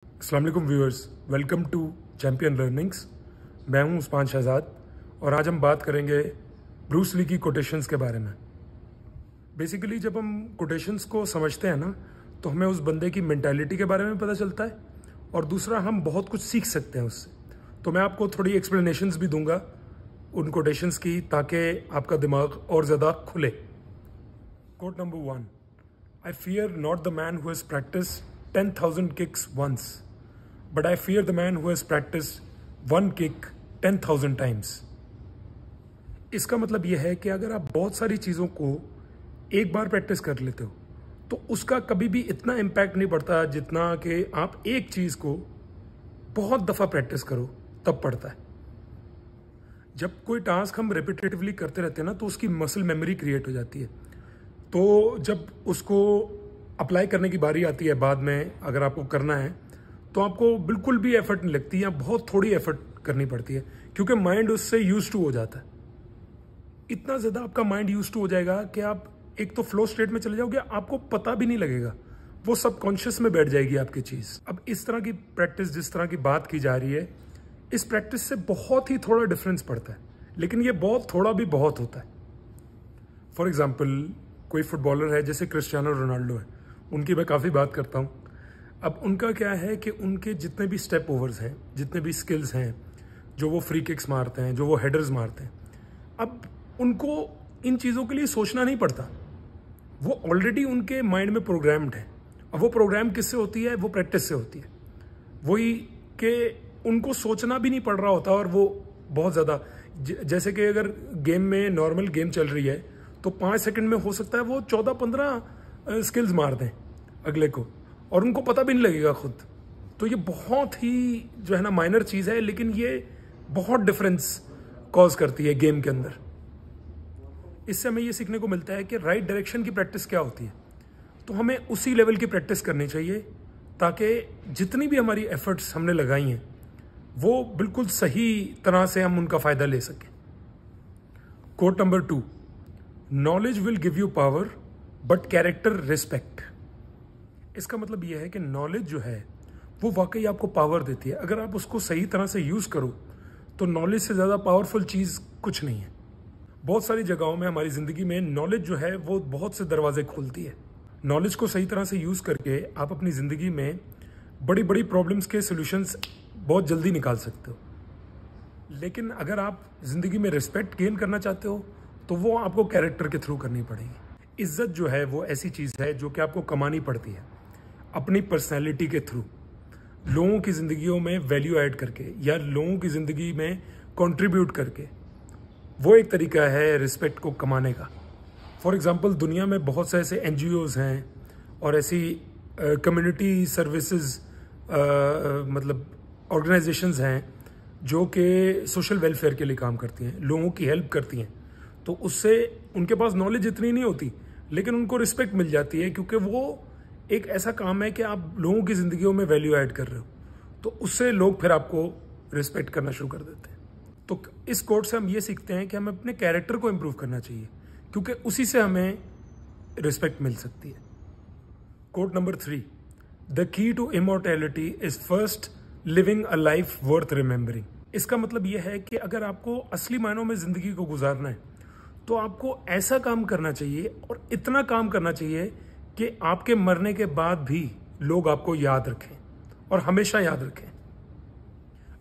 अस्सलाम वालेकुम viewers, welcome to champion learnings. मैं हूं उस्मान शहजाद और आज हम बात करेंगे ब्रूस ली की कोटेशंस के बारे में। बेसिकली जब हम कोटेशंस को समझते हैं ना, तो हमें उस बंदे की मेंटालिटी के बारे में पता चलता है और दूसरा हम बहुत कुछ सीख सकते हैं उससे। तो मैं आपको थोड़ी एक्सप्लेनेशंस भी दूंगा उन कोटेशंस की, ताकि आपका दिमाग और ज़्यादा खुले। Quote number 1, I fear not the man who has practiced 10,000 kicks once, but I fear the man who has practiced one kick 10,000 times. इसका मतलब यह है कि अगर आप बहुत सारी चीज़ों को एक बार प्रैक्टिस कर लेते हो तो उसका कभी भी इतना इम्पैक्ट नहीं पड़ता जितना कि आप एक चीज़ को बहुत दफ़ा प्रैक्टिस करो तब पड़ता है। जब कोई टास्क हम रिपीटेटिवली करते रहते हैं ना, तो उसकी मसल मेमोरी क्रिएट हो जाती है। तो जब उसको अप्लाई करने की बारी आती है बाद में, अगर आपको करना है तो आपको बिल्कुल भी एफर्ट नहीं लगती या बहुत थोड़ी एफर्ट करनी पड़ती है, क्योंकि माइंड उससे यूज टू हो जाता है। इतना ज़्यादा आपका माइंड यूज टू हो जाएगा कि आप एक तो फ्लो स्टेट में चले जाओगे, आपको पता भी नहीं लगेगा, वो सबकॉन्शियस में बैठ जाएगी आपकी चीज़। अब इस तरह की प्रैक्टिस, जिस तरह की बात की जा रही है, इस प्रैक्टिस से बहुत ही थोड़ा डिफरेंस पड़ता है, लेकिन ये बहुत थोड़ा भी बहुत होता है। फॉर एग्जाम्पल, कोई फुटबॉलर है जैसे क्रिस्टियानो रोनाल्डो है, उनकी मैं काफ़ी बात करता हूँ। अब उनका क्या है कि उनके जितने भी स्टेप ओवर्स हैं, जितने भी स्किल्स हैं, जो वो फ्री किक्स मारते हैं, जो वो हेडर्स मारते हैं, अब उनको इन चीज़ों के लिए सोचना नहीं पड़ता, वो ऑलरेडी उनके माइंड में प्रोग्राम्ड है। अब वो प्रोग्राम किससे होती है? वो प्रैक्टिस से होती है। वही कि उनको सोचना भी नहीं पड़ रहा होता, और वो बहुत ज़्यादा, जैसे कि अगर गेम में नॉर्मल गेम चल रही है तो 5 सेकंड में हो सकता है वो 14-15 स्किल्स मार दें अगले को, और उनको पता भी नहीं लगेगा खुद। तो ये बहुत ही जो है ना माइनर चीज़ है, लेकिन ये बहुत डिफरेंस कॉज करती है गेम के अंदर। इससे हमें ये सीखने को मिलता है कि राइट डायरेक्शन की प्रैक्टिस क्या होती है। तो हमें उसी लेवल की प्रैक्टिस करनी चाहिए, ताकि जितनी भी हमारी एफर्ट्स हमने लगाई हैं वो बिल्कुल सही तरह से हम उनका फ़ायदा ले सकें। Quote number 2, knowledge will give you power but character respect. इसका मतलब यह है कि नॉलेज जो है वो वाकई आपको पावर देती है। अगर आप उसको सही तरह से यूज़ करो तो नॉलेज से ज़्यादा पावरफुल चीज़ कुछ नहीं है। बहुत सारी जगहों में हमारी ज़िंदगी में नॉलेज जो है वो बहुत से दरवाजे खोलती है। नॉलेज को सही तरह से यूज़ करके आप अपनी ज़िंदगी में बड़ी बड़ी प्रॉब्लम्स के सोल्यूशंस बहुत जल्दी निकाल सकते हो। लेकिन अगर आप ज़िंदगी में रिस्पेक्ट गेन करना चाहते हो तो वो आपको कैरेक्टर के थ्रू करनी पड़ेगी। इज्जत जो है वो ऐसी चीज़ है जो कि आपको कमानी पड़ती है अपनी पर्सनैलिटी के थ्रू, लोगों की ज़िंदगियों में वैल्यू ऐड करके या लोगों की ज़िंदगी में कंट्रीब्यूट करके। वो एक तरीका है रिस्पेक्ट को कमाने का। फॉर एग्जांपल, दुनिया में बहुत से ऐसे NGOs हैं और ऐसी कम्युनिटी सर्विसेज मतलब ऑर्गेनाइजेशंस हैं जो कि सोशल वेलफेयर के लिए काम करती हैं, लोगों की हेल्प करती हैं। तो उससे उनके पास नॉलेज इतनी नहीं होती, लेकिन उनको रिस्पेक्ट मिल जाती है, क्योंकि वो एक ऐसा काम है कि आप लोगों की ज़िंदगियों में वैल्यू ऐड कर रहे हो, तो उससे लोग फिर आपको रिस्पेक्ट करना शुरू कर देते हैं। तो इस कोट से हम ये सीखते हैं कि हमें अपने कैरेक्टर को इम्प्रूव करना चाहिए, क्योंकि उसी से हमें रिस्पेक्ट मिल सकती है। Quote number 3, the key to immortality is first living a life worth remembering. इसका मतलब यह है कि अगर आपको असली मायनों में ज़िंदगी को गुजारना है तो आपको ऐसा काम करना चाहिए और इतना काम करना चाहिए कि आपके मरने के बाद भी लोग आपको याद रखें और हमेशा याद रखें।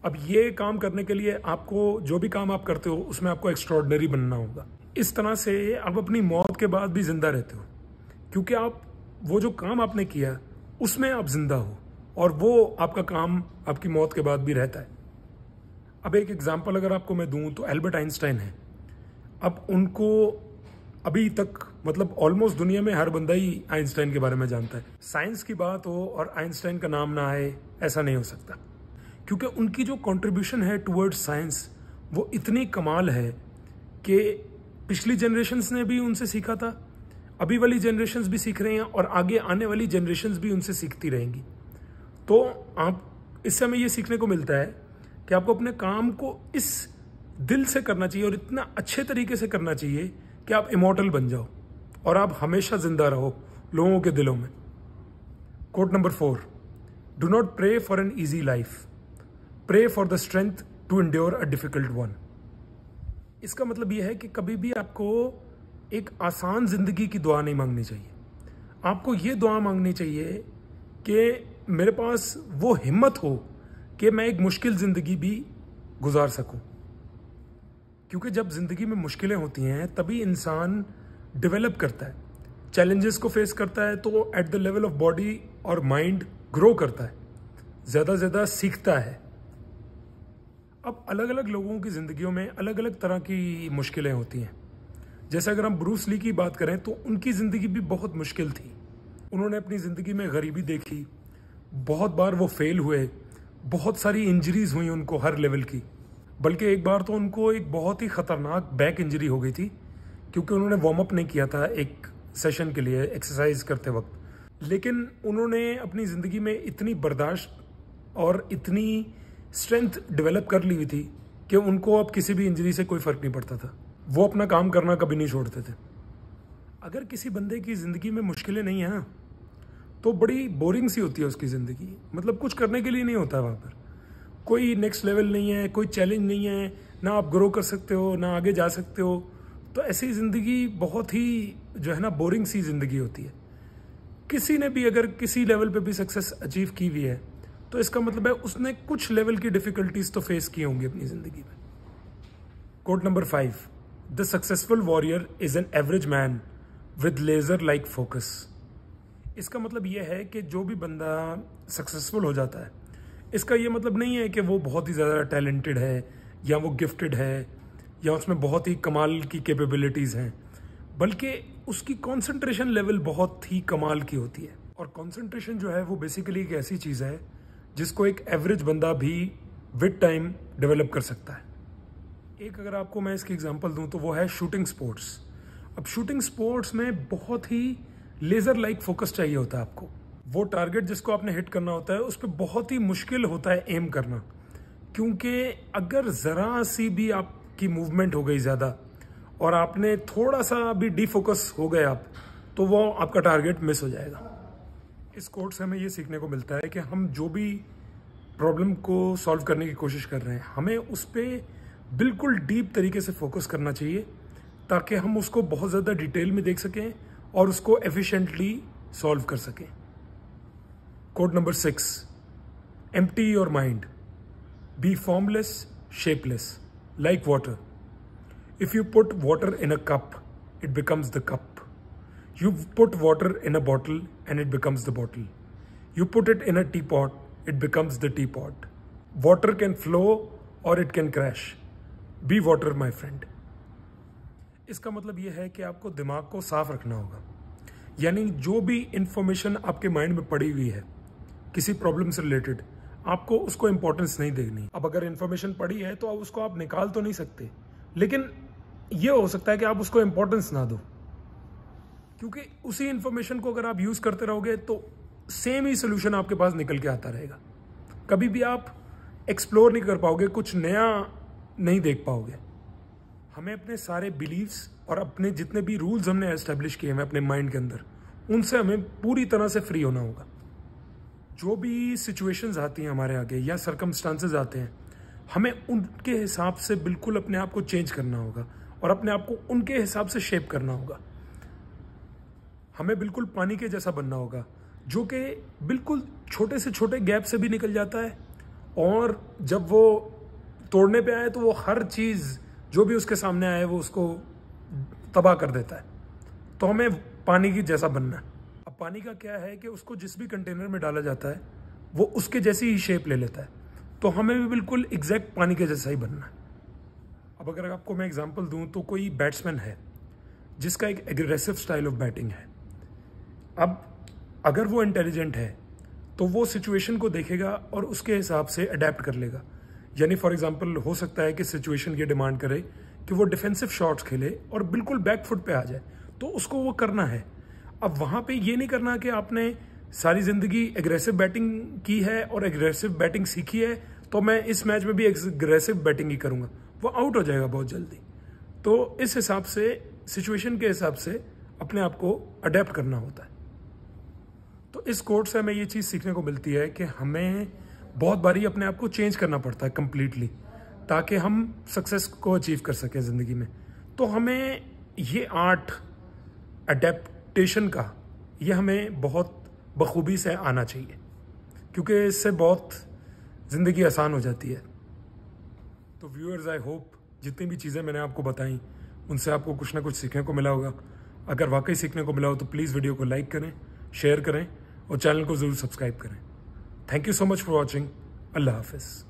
अब ये काम करने के लिए आपको, जो भी काम आप करते हो उसमें आपको एक्स्ट्रॉर्डिनरी बनना होगा। इस तरह से आप अपनी मौत के बाद भी जिंदा रहते हो, क्योंकि आप वो जो काम आपने किया उसमें आप जिंदा हो, और वो आपका काम आपकी मौत के बाद भी रहता है। अब एक एग्जाम्पल अगर आपको मैं दूं तो एल्बर्ट आइंस्टाइन है। अब उनको अभी तक मतलब ऑलमोस्ट दुनिया में हर बंदा ही आइंस्टाइन के बारे में जानता है। साइंस की बात हो और आइंस्टाइन का नाम ना आए, ऐसा नहीं हो सकता, क्योंकि उनकी जो कंट्रीब्यूशन है टुवर्ड्स साइंस वो इतनी कमाल है कि पिछली जनरेशन्स ने भी उनसे सीखा था, अभी वाली जनरेशन्स भी सीख रही हैं, और आगे आने वाली जनरेशन्स भी उनसे सीखती रहेंगी। तो आप, इससे हमें ये सीखने को मिलता है कि आपको अपने काम को इस दिल से करना चाहिए और इतना अच्छे तरीके से करना चाहिए कि आप इमॉर्टल बन जाओ और आप हमेशा जिंदा रहो लोगों के दिलों में। Quote number 4, do not pray for an easy life, pray for the strength to endure a difficult one. इसका मतलब यह है कि कभी भी आपको एक आसान जिंदगी की दुआ नहीं मांगनी चाहिए। आपको ये दुआ मांगनी चाहिए कि मेरे पास वो हिम्मत हो कि मैं एक मुश्किल जिंदगी भी गुजार सकूं। क्योंकि जब जिंदगी में मुश्किलें होती हैं तभी इंसान डेवलप करता है, चैलेंजेस को फेस करता है, तो at the level of body और माइंड ग्रो करता है, ज़्यादा सीखता है। अब अलग अलग लोगों की ज़िंदगियों में अलग अलग तरह की मुश्किलें होती हैं। जैसे अगर हम ब्रूस ली की बात करें तो उनकी ज़िंदगी भी बहुत मुश्किल थी। उन्होंने अपनी ज़िंदगी में गरीबी देखी, बहुत बार वो फेल हुए, बहुत सारी इंजरीज हुई उनको हर लेवल की। बल्कि एक बार तो उनको एक बहुत ही ख़तरनाक बैक इंजरी हो गई थी क्योंकि उन्होंने वार्म अप नहीं किया था एक सेशन के लिए एक्सरसाइज करते वक्त। लेकिन उन्होंने अपनी ज़िंदगी में इतनी बर्दाश्त और इतनी स्ट्रेंथ डेवलप कर ली हुई थी कि उनको अब किसी भी इंजरी से कोई फ़र्क नहीं पड़ता था। वो अपना काम करना कभी नहीं छोड़ते थे। अगर किसी बंदे की ज़िंदगी में मुश्किलें नहीं हैं ना तो बड़ी बोरिंग सी होती है उसकी ज़िंदगी। मतलब कुछ करने के लिए नहीं होता वहाँ पर, कोई नेक्स्ट लेवल नहीं है, कोई चैलेंज नहीं है, ना आप ग्रो कर सकते हो ना आगे जा सकते हो। तो ऐसी ज़िंदगी बहुत ही जो है ना बोरिंग सी ज़िंदगी होती है। किसी ने भी अगर किसी लेवल पे भी सक्सेस अचीव की हुई है तो इसका मतलब है उसने कुछ लेवल की डिफ़िकल्टीज तो फेस की होंगी अपनी ज़िंदगी में। Quote number 5, the successful warrior is an average man with laser like focus. इसका मतलब यह है कि जो भी बंदा सक्सेसफुल हो जाता है, इसका ये मतलब नहीं है कि वो बहुत ही ज़्यादा टैलेंटेड है या वो गिफ्टेड है या उसमें बहुत ही कमाल की कैपेबिलिटीज़ हैं, बल्कि उसकी कंसंट्रेशन लेवल बहुत ही कमाल की होती है। और कंसंट्रेशन जो है वो बेसिकली एक ऐसी चीज़ है जिसको एक एवरेज बंदा भी विद टाइम डेवलप कर सकता है। एक अगर आपको मैं इसकी एग्जांपल दूं तो वो है शूटिंग स्पोर्ट्स। अब शूटिंग स्पोर्ट्स में बहुत ही लेज़र लाइक फोकस चाहिए होता है आपको। वो टारगेट जिसको आपने हिट करना होता है उस पर बहुत ही मुश्किल होता है एम करना, क्योंकि अगर ज़रा सी भी आपकी मूवमेंट हो गई ज़्यादा और आपने थोड़ा सा भी डिफोकस हो गए आप, तो वो आपका टारगेट मिस हो जाएगा। इस कोर्स से हमें ये सीखने को मिलता है कि हम जो भी प्रॉब्लम को सॉल्व करने की कोशिश कर रहे हैं हमें उस पर बिल्कुल डीप तरीके से फोकस करना चाहिए ताकि हम उसको बहुत ज़्यादा डिटेल में देख सकें और उसको एफिशिएंटली सॉल्व कर सकें। Quote number 6, empty your mind, be formless shapeless like water. If you put water in a cup it becomes the cup, you put water in a bottle and it becomes the bottle, you put it in a teapot it becomes the teapot, water can flow or it can crash, be water my friend। इसका मतलब यह है कि आपको दिमाग को साफ रखना होगा, यानी जो भी इंफॉर्मेशन आपके माइंड में पड़ी हुई है किसी प्रॉब्लम से रिलेटेड, आपको उसको इंपॉर्टेंस नहीं देनी। अब अगर इंफॉर्मेशन पड़ी है तो उसको आप निकाल तो नहीं सकते, लेकिन यह हो सकता है कि आप उसको इंपॉर्टेंस ना दो, क्योंकि उसी इंफॉर्मेशन को अगर आप यूज़ करते रहोगे तो सेम ही सोल्यूशन आपके पास निकल के आता रहेगा। कभी भी आप एक्सप्लोर नहीं कर पाओगे, कुछ नया नहीं देख पाओगे। हमें अपने सारे बिलीव्स और अपने जितने भी रूल्स हमने एस्टेब्लिश किए हैं अपने माइंड के अंदर, उनसे हमें पूरी तरह से फ्री होना होगा। जो भी सिचुएशंस आती हैं हमारे आगे या सर्कमस्टांसेस आते हैं, हमें उनके हिसाब से बिल्कुल अपने आप को चेंज करना होगा और अपने आप को उनके हिसाब से शेप करना होगा। हमें बिल्कुल पानी के जैसा बनना होगा जो कि बिल्कुल छोटे से छोटे गैप से भी निकल जाता है, और जब वो तोड़ने पे आए तो वो हर चीज़ जो भी उसके सामने आए वो उसको तबाह कर देता है। तो हमें पानी की जैसा बनना है। अब पानी का क्या है कि उसको जिस भी कंटेनर में डाला जाता है वो उसके जैसी ही शेप ले लेता है, तो हमें भी बिल्कुल एग्जैक्ट पानी के जैसा ही बनना है। अब अगर आपको मैं एग्जांपल दूं तो कोई बैट्समैन है जिसका एक एग्रेसिव स्टाइल ऑफ बैटिंग है। अब अगर वो इंटेलिजेंट है तो वो सिचुएशन को देखेगा और उसके हिसाब से अडेप्ट कर लेगा। यानी फॉर एग्जांपल हो सकता है कि सिचुएशन ये डिमांड करे कि वो डिफेंसिव शॉट्स खेले और बिल्कुल बैक फुट पे आ जाए, तो उसको वो करना है। अब वहाँ पे ये नहीं करना कि आपने सारी ज़िंदगी एग्रेसिव बैटिंग की है और एग्रेसिव बैटिंग सीखी है तो मैं इस मैच में भी एग्रेसिव बैटिंग ही करूँगा, वो आउट हो जाएगा बहुत जल्दी। तो इस हिसाब से सिचुएशन के हिसाब से अपने आप को अडेप्ट करना होता है। तो तो इस कोट से हमें ये चीज़ सीखने को मिलती है कि हमें बहुत बारी अपने आप को चेंज करना पड़ता है कम्प्लीटली, ताकि हम सक्सेस को अचीव कर सकें ज़िंदगी में। तो हमें ये आर्ट अडेप्टेशन का ये हमें बहुत बखूबी से आना चाहिए, क्योंकि इससे बहुत ज़िंदगी आसान हो जाती है। तो व्यूअर्स, आई होप जितनी भी चीज़ें मैंने आपको बताई उनसे आपको कुछ ना कुछ सीखने को मिला होगा। अगर वाकई सीखने को मिला हो तो प्लीज़ वीडियो को लाइक करें, शेयर करें और चैनल को ज़रूर सब्सक्राइब करें। Thank you so much for watching. अल्लाह हाफिज़।